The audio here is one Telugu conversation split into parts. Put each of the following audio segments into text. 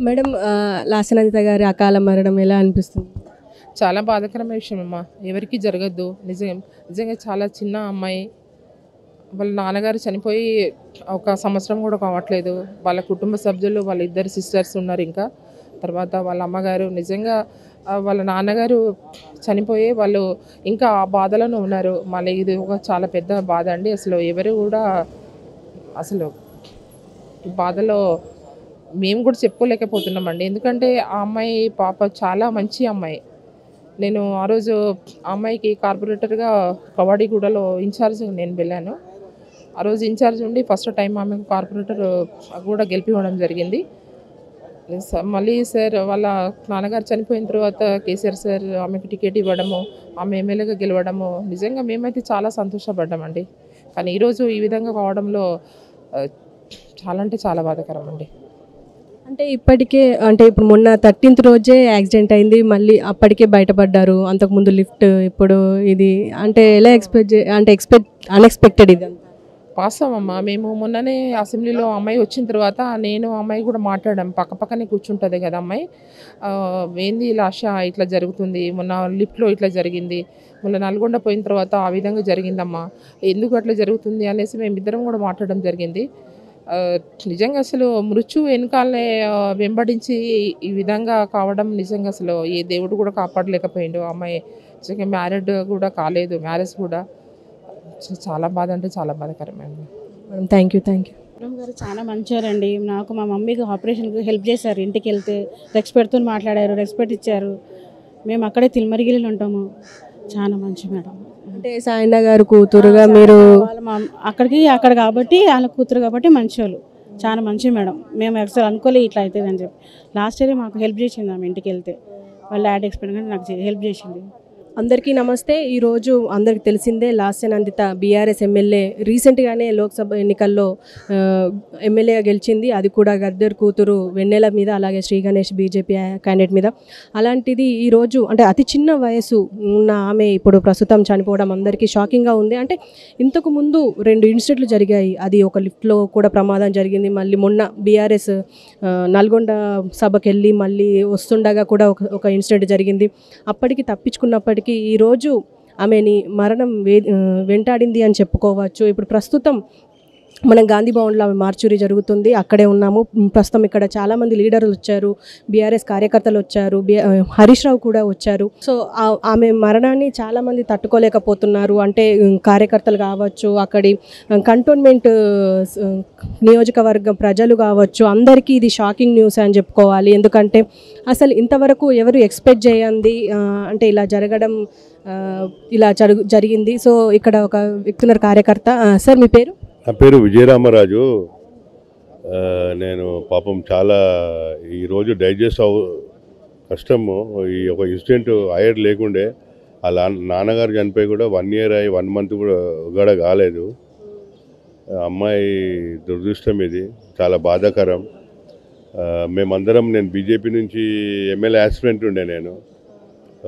మేడం లాస్యనందిత గారి అకాల మరణం ఎలా అనిపిస్తుంది? చాలా బాధాకరమైన విషయం అమ్మా. ఎవరికీ జరగద్దు. నిజంగా చాలా చిన్న అమ్మాయి. వాళ్ళ నాన్నగారు చనిపోయి ఒక సంవత్సరం కూడా కావట్లేదు. వాళ్ళ కుటుంబ సభ్యులు వాళ్ళ ఇద్దరు సిస్టర్స్ ఉన్నారు. ఇంకా తర్వాత వాళ్ళ అమ్మగారు నిజంగా వాళ్ళ నాన్నగారు చనిపోయి వాళ్ళు ఇంకా ఆ బాధలోనే ఉన్నారు. మళ్ళీ ఇది ఒక చాలా పెద్ద బాధ అండి. అసలు ఎవరు కూడా అసలు ఈ బాధలో మేము కూడా చెప్పుకోలేకపోతున్నామండి. ఎందుకంటే ఆ అమ్మాయి పాప చాలా మంచి అమ్మాయి. నేను ఆ రోజు ఆ అమ్మాయికి కార్పొరేటర్గా కవాడిగూడలో ఇన్ఛార్జ్గా నేను వెళ్ళాను. ఆ రోజు ఇన్ఛార్జ్ ఉండి ఫస్ట్ టైం ఆమెకు కార్పొరేటర్ కూడా గెలిపివ్వడం జరిగింది. మళ్ళీ సార్ వాళ్ళ నాన్నగారు చనిపోయిన తర్వాత కేసీఆర్ సార్ ఆమెకు టికెట్ ఇవ్వడము, ఆమె ఎమ్మెల్యేగా గెలవడము నిజంగా మేమైతే చాలా సంతోషపడ్డామండి. కానీ ఈరోజు ఈ విధంగా కావడంలో ఆ, చాలా అంటే చాలా బాధాకరం అండి. అంటే ఇప్పటికే అంటే ఇప్పుడు మొన్న 13th రోజే యాక్సిడెంట్ అయింది. మళ్ళీ అప్పటికే బయటపడ్డారు. అంతకుముందు లిఫ్ట్, ఇప్పుడు ఇది అంటే ఎలా అన్ఎక్స్పెక్టెడ్ ఇది. వాస్తవమ్మా. మేము మొన్ననే అసెంబ్లీలో అమ్మాయి వచ్చిన తర్వాత నేను అమ్మాయి కూడా మాట్లాడాం. పక్కనే కూర్చుంటుంది కదా అమ్మాయి. ఏంది లాష ఇట్లా జరుగుతుంది, మొన్న లిఫ్ట్లో ఇట్లా జరిగింది, మొన్న నల్గొండ పోయిన తర్వాత ఆ విధంగా జరిగిందమ్మా, ఎందుకు అట్లా జరుగుతుంది అనేసి మేమిద్దరం కూడా మాట్లాడడం జరిగింది. ఆ, నిజంగా అసలు మృత్యు వెనకాలనే వెంబడించి ఈ విధంగా కావడం నిజంగా అసలు ఏ దేవుడు కూడా కాపాడలేకపోయిండు. ఆ అమ్మాయి నిజంగా మ్యారీడ్ కూడా కాలేదు, మ్యారేజ్ కూడా. చాలా బాధ అంటే చాలా బాధాకరమైంది. Madam thank you. మేడం గారు చాలా మంచివారండి. నాకు మా మమ్మీకి ఆపరేషన్కి హెల్ప్ చేశారు. ఇంటికి వెళ్తే రెస్పెక్ట్తో మాట్లాడారు, రెస్పెక్ట్ ఇచ్చారు. మేము అక్కడే తిల్మరిగిలిలో ఉంటాము. చాలా మంచి మేడం. అంటే సాయన్న గారు కూతురుగా మీరు అక్కడ కాబట్టి వాళ్ళ కూతురు కాబట్టి మంచివాళ్ళు, చాలా మంచి మేడం. మేము అసలు అనుకోలే ఇట్లా అవుతుంది అని చెప్పి. లాస్ట్ ఇయర్ మాకు హెల్ప్ చేసింది ఆమె. ఇంటికి వెళ్తే వాళ్ళ డాడీ ఎక్స్పెక్ట్ కానీ నాకు హెల్ప్ చేసింది. అందరికీ నమస్తే. ఈరోజు అందరికి తెలిసిందే లాస్యనందిత బీఆర్ఎస్ ఎమ్మెల్యే రీసెంట్గానే లోక్సభ ఎన్నికల్లో ఎమ్మెల్యేగా గెలిచింది. అది కూడా గద్దర్ కూతురు వెన్నెల మీద, అలాగే శ్రీ గణేష్ బీజేపీ క్యాండిడేట్ మీద. అలాంటిది ఈరోజు అంటే అతి చిన్న వయసు ఉన్న ఆమె ఇప్పుడు ప్రస్తుతం చనిపోవడం అందరికీ షాకింగ్గా ఉంది. అంటే ఇంతకు ముందు 2 ఇన్సిడెంట్లు జరిగాయి. అది ఒక లిఫ్ట్లో కూడా ప్రమాదం జరిగింది. మళ్ళీ మొన్న బీఆర్ఎస్ నల్గొండ సభకి వెళ్ళి మళ్ళీ వస్తుండగా కూడా ఒక ఇన్సిడెంట్ జరిగింది. అప్పటికి తప్పించుకున్నప్పటికీ ఈరోజు ఆమెని మరణం వెంటాడింది అని చెప్పుకోవచ్చు. ఇప్పుడు ప్రస్తుతం మనం గాంధీ భవన్లో ఆమె మార్చురీ జరుగుతుంది, అక్కడే ఉన్నాము ప్రస్తుతం. ఇక్కడ చాలామంది లీడర్లు వచ్చారు, బీఆర్ఎస్ కార్యకర్తలు వచ్చారు, హరీష్ రావు కూడా వచ్చారు. సో ఆమె మరణాన్ని చాలామంది తట్టుకోలేకపోతున్నారు. అంటే కార్యకర్తలు కావచ్చు, అక్కడి కంటోన్మెంట్ నియోజకవర్గం ప్రజలు కావచ్చు, అందరికీ ఇది షాకింగ్ న్యూస్ అని చెప్పుకోవాలి. ఎందుకంటే అసలు ఇంతవరకు ఎవరు ఎక్స్పెక్ట్ చేయండి అంటే ఇలా జరగడం జరిగింది. సో ఇక్కడ ఒక వ్యక్తి ఉన్నారు, కార్యకర్త. సార్ మీ పేరు? నా పేరు విజయరామరాజు. నేను పాపం చాలా ఈరోజు డైజెస్ట్ కష్టము. ఈ ఒక ఇన్సిడెంట్ అయ్యేది లేకుండే. వాళ్ళ నాన్నగారు చనిపోయి కూడా 1 year అయ్యి 1 month కూడా కాలేదు. అమ్మాయి దురదృష్టం ఇది, చాలా బాధాకరం. మేమందరం, నేను బీజేపీ నుంచి ఎమ్మెల్యే యాస్పిరెంట్ ఉండే. నేను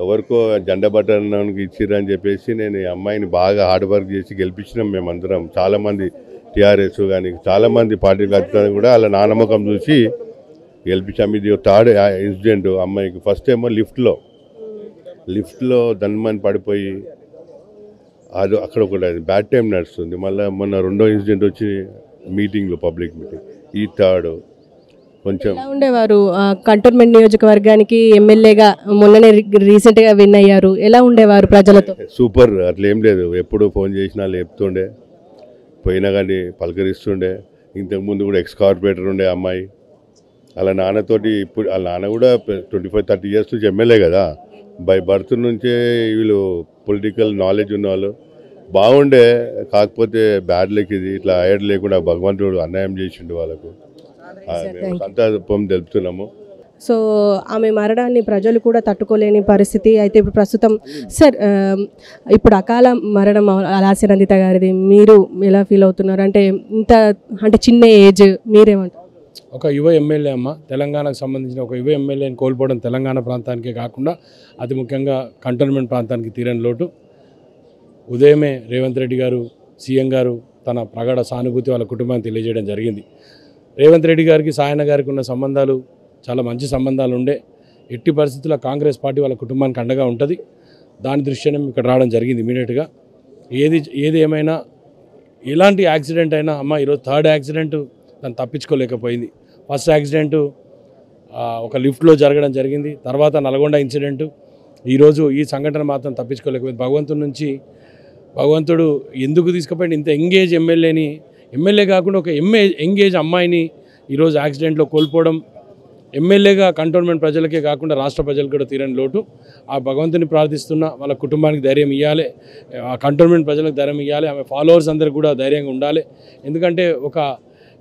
ఎవరికో జెండా బటన్కి ఇచ్చిరని చెప్పేసి నేను ఈ అమ్మాయిని బాగా హార్డ్ వర్క్ చేసి గెలిపించినాం. మేమందరం చాలామంది టీఆర్ఎస్ కానీ చాలామంది పార్టీలు ఖచ్చితంగా కూడా వాళ్ళ నానమ్మకం చూసి గెలిపించాము. ఇది 3rd ఇన్సిడెంట్ అమ్మాయికి. ఫస్ట్ ఏమో లిఫ్ట్లో ధన్మని పడిపోయి అది అక్కడ ఒకటి బ్యాడ్ టైం నడుస్తుంది. మళ్ళీ మొన్న 2వ ఇన్సిడెంట్ వచ్చి మీటింగ్లో, పబ్లిక్ మీటింగ్. ఈ 3rd కొంచెం ఎలా ఉండేవారు? కంటోన్మెంట్ నియోజకవర్గానికి ఎమ్మెల్యేగా మొన్ననే రీసెంట్గా విన్ అయ్యారు. ఎలా ఉండేవారు ప్రజలతో? సూపర్. అట్లా ఏం లేదు, ఎప్పుడు ఫోన్ చేసినా లేపుతుండే, పోయినా కానీ పలకరిస్తుండే. ఇంతకుముందు కూడా ఎక్స్ కార్పొరేటర్ ఉండే అమ్మాయి. వాళ్ళ నాన్నతోటి, ఇప్పుడు వాళ్ళ నాన్న కూడా 25-30 years నుంచి ఎమ్మెల్యే కదా. బై బర్త్ నుంచే వీళ్ళు పొలిటికల్ నాలెడ్జ్ ఉన్నవాళ్ళు. బాగుండే. కాకపోతే బ్యాడ్ లక్ ఇది, ఇట్లా అయ్యడ్ లేకుండా భగవంతుడు అన్యాయం చేసిండు వాళ్ళకు. సంతాపం తెలుపుతున్నాము. సో ఆమె మరణాన్ని ప్రజలు కూడా తట్టుకోలేని పరిస్థితి. అయితే ఇప్పుడు ప్రస్తుతం సార్ ఇప్పుడు అకాల మరణం లాస్యనందిత గారిది, మీరు ఎలా ఫీల్ అవుతున్నారు? అంటే ఇంత అంటే చిన్న ఏజ్, మీరేమంటారు? ఒక యువ ఎమ్మెల్యే అమ్మ, తెలంగాణకు సంబంధించిన ఒక యువ ఎమ్మెల్యేని కోల్పోవడం తెలంగాణ ప్రాంతానికే కాకుండా అతి ముఖ్యంగా కంటోన్మెంట్ ప్రాంతానికి తీరని లోటు. ఉదయమే రేవంత్ రెడ్డి గారు, సీఎం గారు తన ప్రగాఢ సానుభూతి వాళ్ళ కుటుంబానికి తెలియజేయడం జరిగింది. రేవంత్ రెడ్డి గారికి, సాయన్న గారికి ఉన్న సంబంధాలు చాలా మంచి సంబంధాలు ఉండే. ఎట్టి పరిస్థితుల్లో కాంగ్రెస్ పార్టీ వాళ్ళ కుటుంబానికి అండగా ఉంటుంది. దాని దృష్ట్యానే ఇక్కడ రావడం జరిగింది ఇమీడియట్గా. ఏది ఏమైనా ఎలాంటి యాక్సిడెంట్ అయినా అమ్మ ఈరోజు థర్డ్ యాక్సిడెంట్ దాన్ని తప్పించుకోలేకపోయింది. ఫస్ట్ యాక్సిడెంటు ఒక లిఫ్ట్లో జరగడం జరిగింది. తర్వాత నల్గొండ ఇన్సిడెంటు. ఈరోజు ఈ సంఘటన మాత్రం తప్పించుకోలేకపోయింది. భగవంతుడు ఎందుకు తీసుకుపోయింది ఇంత ఎంగేజ్ ఎమ్మెల్యే కాకుండా ఒక ఎంగేజ్ అమ్మాయిని ఈరోజు యాక్సిడెంట్లో కోల్పోవడం ఎమ్మెల్యేగా కంటోన్మెంట్ ప్రజలకే కాకుండా రాష్ట్ర ప్రజలకు కూడా తీరని లోటు. ఆ భగవంతుని ప్రార్థిస్తున్నా, వాళ్ళ కుటుంబానికి ధైర్యం ఇవ్వాలి, ఆ కంటోన్మెంట్ ప్రజలకు ధైర్యం ఇవ్వాలి, ఆమె ఫాలోవర్స్ అందరికి కూడా ధైర్యంగా ఉండాలి. ఎందుకంటే ఒక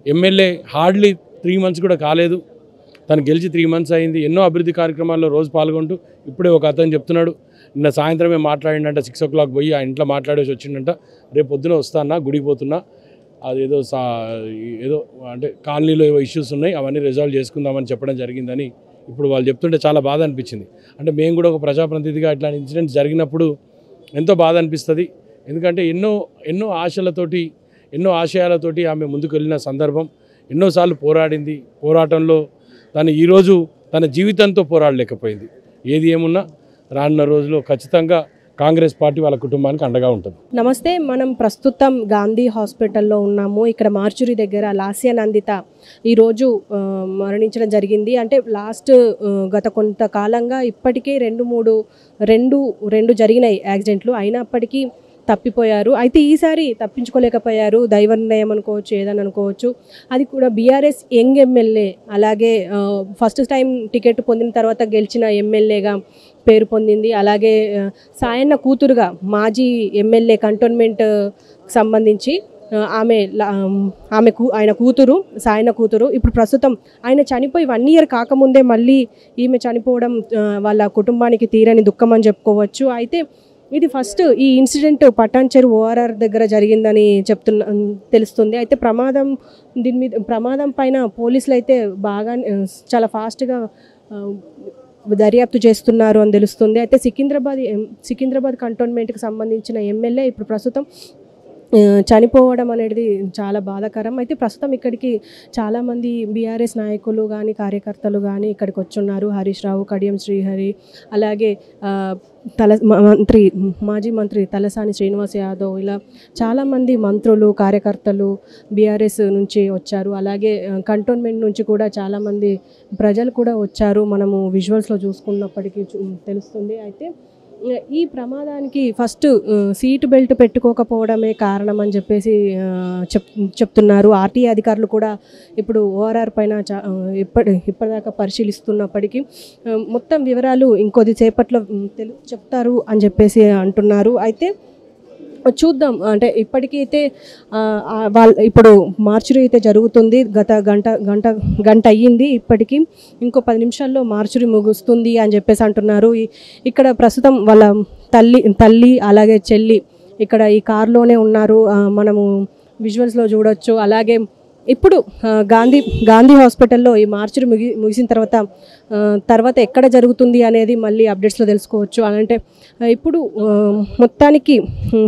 ఎమ్మెల్యే హార్డ్లీ 3 months కూడా కాలేదు, తను గెలిచి 3 months అయింది. ఎన్నో అభివృద్ధి కార్యక్రమాల్లో రోజు పాల్గొంటూ ఇప్పుడే ఒక అతను చెప్తున్నాడు, నిన్న సాయంత్రమే మాట్లాడిందంట, 6 o'clock పోయి ఆ ఇంట్లో మాట్లాడేసి వచ్చిందంట, రేపు పొద్దున వస్తానా గుడికి పోతున్నా, అదేదో ఏదో అంటే కాలనీలో ఏవో ఇష్యూస్ ఉన్నాయి అవన్నీ రిజాల్వ్ చేసుకుందామని చెప్పడం జరిగిందని ఇప్పుడు వాళ్ళు చెప్తుంటే చాలా బాధ అనిపించింది. అంటే మేము కూడా ఒక ప్రజాప్రతినిధిగా ఇట్లాంటి ఇన్సిడెంట్స్ జరిగినప్పుడు ఎంతో బాధ అనిపిస్తుంది. ఎందుకంటే ఎన్నో ఆశలతోటి ఎన్నో ఆశయాలతోటి ఆమె ముందుకు వెళ్ళిన సందర్భం, ఎన్నోసార్లు పోరాడింది. పోరాటంలో తను ఈరోజు తన జీవితంతో పోరాడలేకపోయింది. ఏది ఏమున్నా రానున్న రోజుల్లో ఖచ్చితంగా కాంగ్రెస్ పార్టీ వాళ్ళ కుటుంబానికి అండగా ఉంటుంది. నమస్తే, మనం ప్రస్తుతం గాంధీ హాస్పిటల్లో ఉన్నాము. ఇక్కడ మార్చురి దగ్గర లాస్య నందిత ఈరోజు మరణించడం జరిగింది. అంటే గత కొంతకాలంగా ఇప్పటికే రెండు జరిగినాయి యాక్సిడెంట్లు, అయినప్పటికీ తప్పిపోయారు. అయితే ఈసారి తప్పించుకోలేకపోయారు. దైవ నిర్ణయం అనుకోవచ్చు, ఏదని అనుకోవచ్చు. అది కూడా బీఆర్ఎస్ యంగ్ ఎమ్మెల్యే, అలాగే ఫస్ట్ టైం టికెట్ పొందిన తర్వాత గెలిచిన ఎమ్మెల్యేగా పేరు పొందింది. అలాగే సాయన్న కూతురుగా మాజీ ఎమ్మెల్యే కంటోన్మెంట్ సంబంధించి ఆయన కూతురు, సాయన్న కూతురు. ఇప్పుడు ప్రస్తుతం ఆయన చనిపోయి 1 year కాకముందే మళ్ళీ ఈమె చనిపోవడం వాళ్ళ కుటుంబానికి తీరని దుఃఖం అని చెప్పుకోవచ్చు. అయితే ఇది ఫస్ట్ ఈ ఇన్సిడెంట్ పటాన్చెరు ORR దగ్గర జరిగిందని తెలుస్తుంది. అయితే ప్రమాదం పైన పోలీసులు అయితే బాగా చాలా ఫాస్ట్గా దర్యాప్తు చేస్తున్నారు అని తెలుస్తుంది. అయితే సికింద్రాబాద్ కంటోన్మెంట్కి సంబంధించిన ఎమ్మెల్యే ఇప్పుడు ప్రస్తుతం చనిపోవడం అనేది చాలా బాధాకరం. అయితే ప్రస్తుతం ఇక్కడికి చాలామంది బీఆర్ఎస్ నాయకులు కానీ కార్యకర్తలు కానీ ఇక్కడికి వచ్చున్నారు. హరీష్ రావు, కడియం శ్రీహరి, అలాగే మాజీ మంత్రి తలసాని శ్రీనివాస్ యాదవ్, ఇలా చాలామంది మంత్రులు కార్యకర్తలు బీఆర్ఎస్ నుంచి వచ్చారు. అలాగే కంటోన్మెంట్ నుంచి కూడా చాలామంది ప్రజలు కూడా వచ్చారు. మనము విజువల్స్లో చూసుకున్నప్పటికీ తెలుస్తుంది. అయితే ఈ ప్రమాదానికి ఫస్ట్ సీట్ బెల్ట్ పెట్టుకోకపోవడమే కారణం అని చెప్పేసి చెప్తున్నారు. ఆర్టీఏ అధికారులు కూడా ఇప్పుడు ORR పైన ఇప్పటిదాకా పరిశీలిస్తున్నప్పటికీ మొత్తం వివరాలు ఇంకొద్దిసేపట్లో చెప్తారు అని చెప్పేసి అంటున్నారు. అయితే చూద్దాం. అంటే ఇప్పటికైతే ఇప్పుడు మార్చురీ అయితే జరుగుతుంది. గత గంట అయ్యింది. ఇప్పటికీ ఇంకో 10 నిమిషాల్లో మార్చురీ ముగుస్తుంది అని చెప్పేసి అంటున్నారు. ఇక్కడ ప్రస్తుతం వాళ్ళ తల్లి అలాగే చెల్లి ఇక్కడ ఈ కారులోనే ఉన్నారు. మనము విజువల్స్లో చూడొచ్చు. అలాగే ఇప్పుడు గాంధీ హాస్పిటల్లో ఈ మార్చురీ ముగిసిన తర్వాత ఎక్కడ జరుగుతుంది అనేది మళ్ళీ అప్డేట్స్లో తెలుసుకోవచ్చు. అంటే ఇప్పుడు మొత్తానికి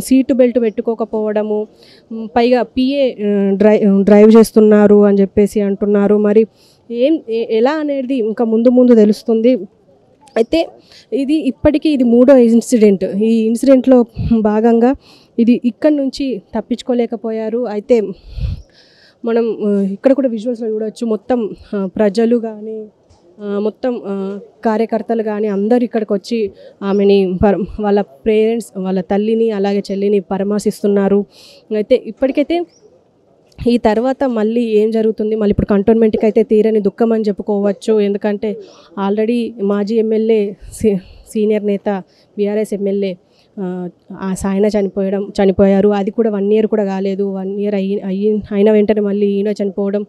సీటు బెల్ట్ పెట్టుకోకపోవడము, పైగా PA డ్రైవ్ చేస్తున్నారు అని చెప్పేసి అంటున్నారు. మరి ఎలా అనేది ఇంకా ముందు తెలుస్తుంది. అయితే ఇప్పటికీ ఇది 3వ ఇన్సిడెంట్. ఈ ఇన్సిడెంట్లో భాగంగా ఇది ఇక్కడి నుంచి తప్పించుకోలేకపోయారు. అయితే మనం ఇక్కడ కూడా విజువల్స్లో చూడవచ్చు. మొత్తం ప్రజలు కానీ మొత్తం కార్యకర్తలు కానీ అందరు ఇక్కడికి వచ్చి ఆమెని వాళ్ళ పేరెంట్స్, వాళ్ళ తల్లిని అలాగే చెల్లిని పరామర్శిస్తున్నారు. అయితే ఇప్పటికైతే ఈ తర్వాత మళ్ళీ ఏం జరుగుతుంది, మళ్ళీ ఇప్పుడు కంటోన్మెంట్కి అయితే తీరని దుఃఖం అని చెప్పుకోవచ్చు. ఎందుకంటే ఆల్రెడీ మాజీ ఎమ్మెల్యే సీనియర్ నేత బీఆర్ఎస్ ఎమ్మెల్యే సాయన చనిపోయారు. అది కూడా 1 year కూడా కాలేదు. 1 year అయిన వెంటనే మళ్ళీ ఈయన చనిపోవడం